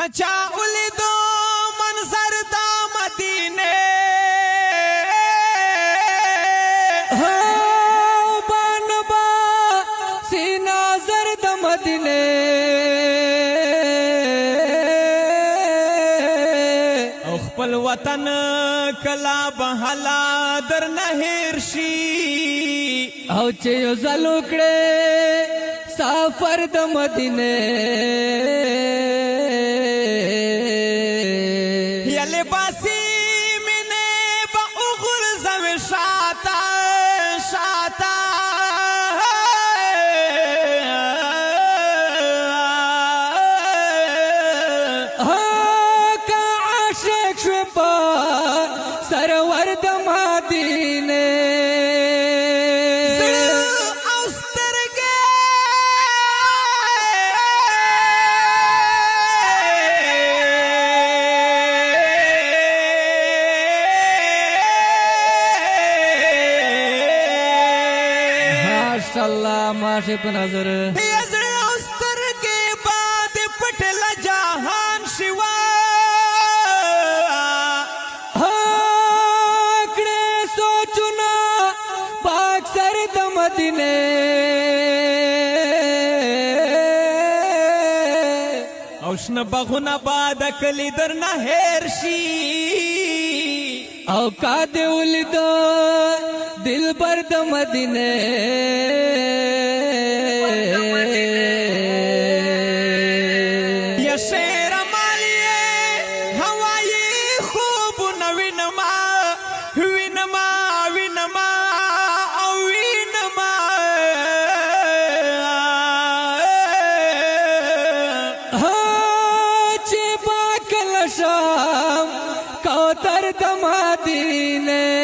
کچا ولیدو منظر دا مدینه بانبا سینا زرد مدینه او خپل وطن کلا بحلا در نهیر شي او چې یو ځل وکړې سفر د مدینه یا لباسی مینه با اغرزم شاتا شاتا کا عاشق شو په سرور د مدینه ماشاءاللہ ماشی په نظر یزړ اوستر کې باد پټل جهان شوا کړه سوچنا پاک سر د مدینه او شنه بغونه باد کلی در نه هیر شي او کا دې ولید دل بر د مدینه یا شیر مالیه هوایی خوب نوینما وینما وینما او وینما چې با کل شام کوتر د مدینه